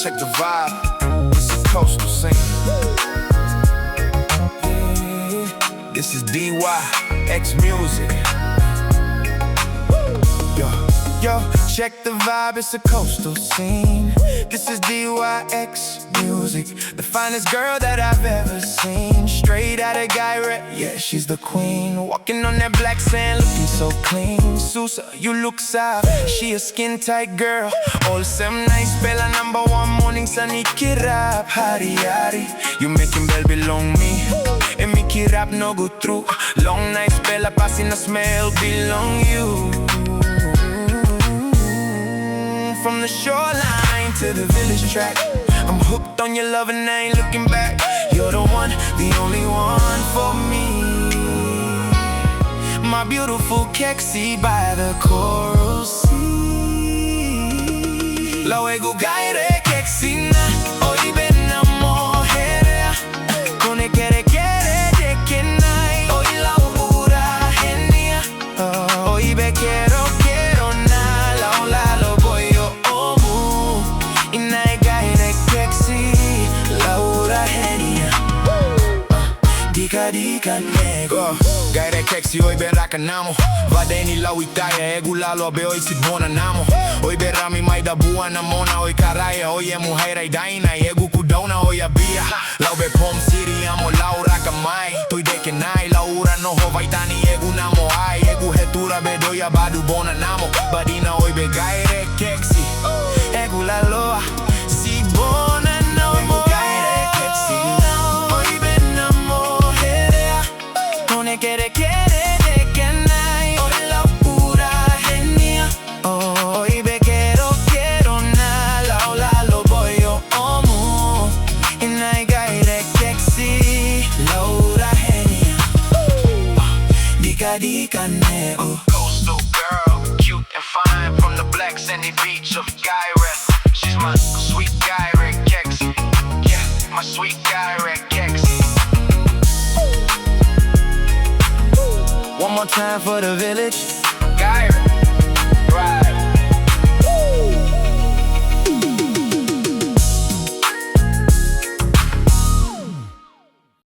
check the vibe. This is coastal scene. This is DE.Y.EX music. Yo, check the vibe, it's a coastal scene. This is DE.Y.EX music. The finest girl that I've ever seen. Straight out of Gaire, yeah, she's the queen. Walking on that black sand, looking so clean. Susa, you look soft, she a skin tight girl. All 7 nights, spela number 1 morning, sunny kirap. Hari hari, you making bell belong me. And me kirap no go through. Long nights, spela passing the smell belong you. From the shoreline to the village track, I'm hooked on your love and I ain't looking back. You're the one, the only one for me. My beautiful Keksy by the coral sea. Luego Gai-Reh Keksy na, hoy ven a mujer. Kone kere kere de que nai, hoy la ura genia. Hoy be quiero na, la lo voy yo. Dika nego Gai-Reh Keksy, hoy berra kanamo Vadeni la uitaya, egu lalo abe hoy sit bona namo. Hoy berra mi mai da bua na mona, hoy karaya. Hoy emu haira idaina, egu kudona hoy abia. Lau be pom siri amo laura kamai. Toi deke nai, laura no ho vaitani egu namo ai. Egu hetura be doya badu bona namo. Badina hoy be Gai-Reh Keksy, egu laloa si bona namo. Quiere de que nai, hoy la pura genia. Hoy be quiero na, la lo voy yo omu. And I Gai-Reh Keksy, la pura genia. Dika nego. Coastal girl, cute and fine, from the black sandy beach of Gaire. She's my sweet Gai-Reh Keksy. Yeah, my sweet Gai-Reh Keksy. One more time for the village. Gaire.